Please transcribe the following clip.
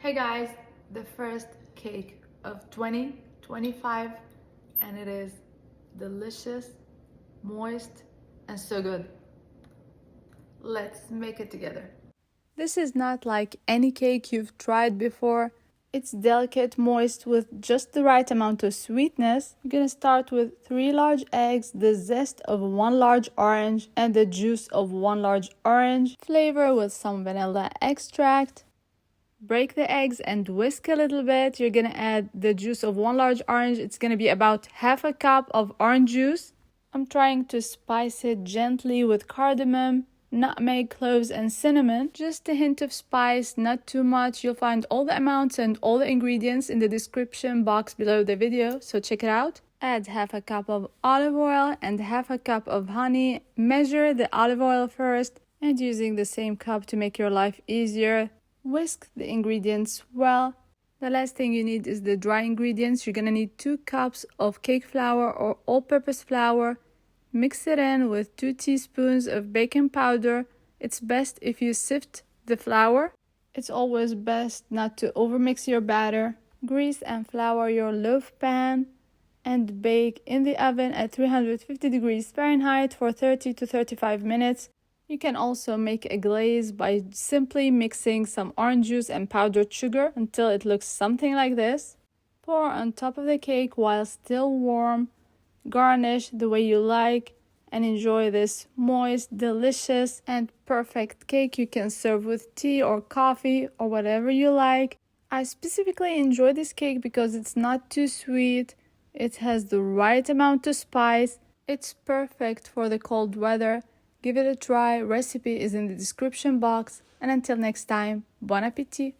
Hey guys, the first cake of 2025, and it is delicious, moist, and so good. Let's make it together. This is not like any cake you've tried before. It's delicate, moist, with just the right amount of sweetness. You're gonna start with 3 large eggs, the zest of 1 large orange, and the juice of 1 large orange. Flavor with some vanilla extract. Break the eggs and whisk a little bit. You're gonna add the juice of 1 large orange. It's gonna be about half a cup of orange juice. I'm trying to spice it gently with cardamom, nutmeg, cloves, and cinnamon. Just a hint of spice, not too much. You'll find all the amounts and all the ingredients in the description box below the video, so check it out. Add half a cup of olive oil and half a cup of honey. Measure the olive oil first, and using the same cup to make your life easier, whisk the ingredients well. The last thing you need is the dry ingredients. You're gonna need 2 cups of cake flour or all-purpose flour. Mix it in with 2 teaspoons of baking powder. It's best if you sift the flour. It's always best not to overmix your batter. Grease and flour your loaf pan and bake in the oven at 350 degrees Fahrenheit for 30 to 35 minutes. You can also make a glaze by simply mixing some orange juice and powdered sugar until it looks something like this. Pour on top of the cake while still warm. Garnish the way you like and enjoy this moist, delicious, and perfect cake. You can serve with tea or coffee or whatever you like. I specifically enjoy this cake because it's not too sweet. It has the right amount of spice. It's perfect for the cold weather. Give it a try. Recipe is in the description box. And until next time, bon appetit!